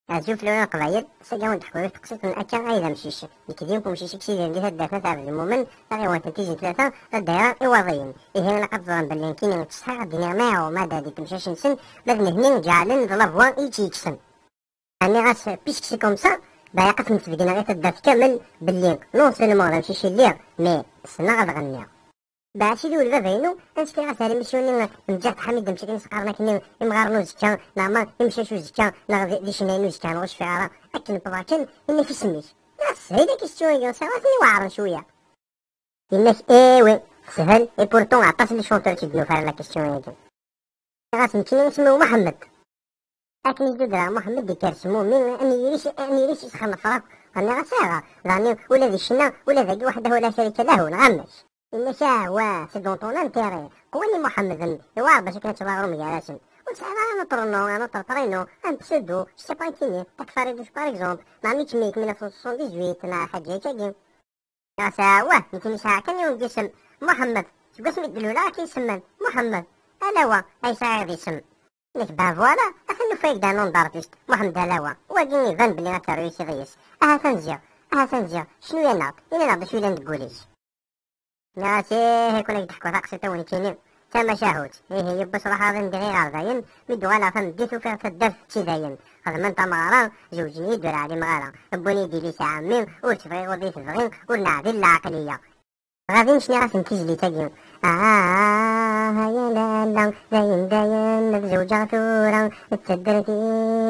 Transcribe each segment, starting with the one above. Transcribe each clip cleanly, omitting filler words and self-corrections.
شوف لو قبايل ساقاون تحكوا تقصيت من أكا أيضا مشيش لكديمكم مشيش كسيدي اللي هدا ثلاثة عبد المؤمن غير تنتيجي ثلاثة الدائرة إيواضيين إيه لقد ظن بلين كيني تصحى الدنيا معه ما دادي تمشاش نسن بذن هنين جعلن ظلافوان يتيكسن أني غاس بيسكسي كوم سا بايقف نتبدينا غير تدات كامل باللين نون سلمون غنمشيش الليغ مي سنا غنغنيها باعشي دول بابينو انسكي غاسالي مشيوني نجات حميد مشيت نسقارنا كني يمغارنو زكا نعم يمشاشو زكا نغ دي شنانو زكا نغش في عرا اكن بضاكن اني في سميت ناس هيدا كيستوي سواتني واعرن شويه يماك ايوي سهل اي بورتون عطاس لي شونتور تيدنو فار لا كيستيون هادي غاسمتيني نسميو محمد لكن يجدو درا محمد دي كارسمو مين اني يريش يسخن فراك راني غاساغا راني ولا ذي الشنا ولا ذاك وحده ولا شريك له نغمش إلا شاهوة سي دون طون انتيري قواني محمد يوار باش كانت باغرو مياراسن وسعلا انا طرطرينو ان بسودو سي بانكيني تكفاري دوش باغ اكزومبل نعميك ميك 1978 نا حاجة كاين يا ساوة نتيني ساعة كان يوم جسم محمد شكون سميت دلولا كيسمن محمد الاوا اي ساعة غادي يسم ليك با فوالا اخنو فايك دانون دارتيست محمد الاوا واديني يبان بلي غاترويسي غيس تنزير شنو يناض شنو اللي نقوليش يا هيك ولا يضحكوا ثاقسي توني كينين تما شاهوت هي يبس راح هذا ندير غير داين مدو غالا فم ديتو فيها تدف تشي داين هذا من تمارا زوجني يدور علي مغارا بوني ديلي ساعة ميم وتفغي وضيف فغين ونعدي العقلية غادي نشني غاس نتيجلي تاقيم يا لالا داين بزوجة ثورا تصدرتي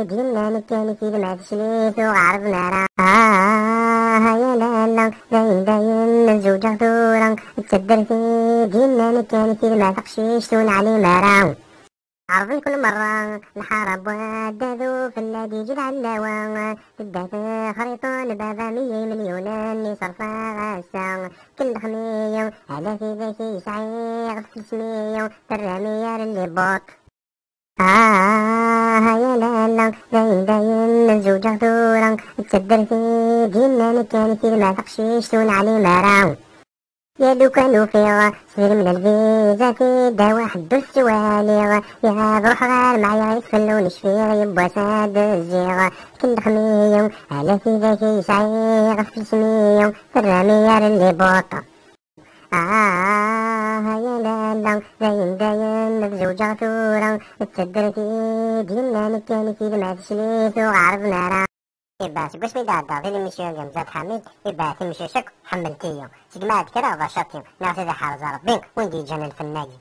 ديالنا نكاني في المعتشليت وغارب نارا يا لالا داين بزوجة ثورا تصدرتي ديالنا نكاني في المعتقشيش تون علي مارا عرضن كل مرة نحارب وداذو في النادي جد علاوة تدات خريطون بابا 100 مليون اللي صرفا غاسا كل خمية على في ذاكي سعيغ في 300 تراميار اللي بوط يا لالا داين زوجة ثورا تصدر في ديالنا نكاني في المعتقشيش تون علي مارا يا لو كانوا فيها صغير من الفيزا في دا واحد السواليغ يا بروح غير معايا يتفلو نشفيغ يبوا ساد الزيغ كل خمية على في ذاكي سعيغ في 300 في الرميار اللي بوطة يا لالا داين بزوجة ثورا تصدرتي ديالنا نكاني في المعتشليت وغارب نارا باش بيدعدا في الميسيون ديال مزاد حميد يبعث المشيشك حملتيو سجمعت كرا غاشاتيو ناس إذا حارز ربي وندي جانا الفناجي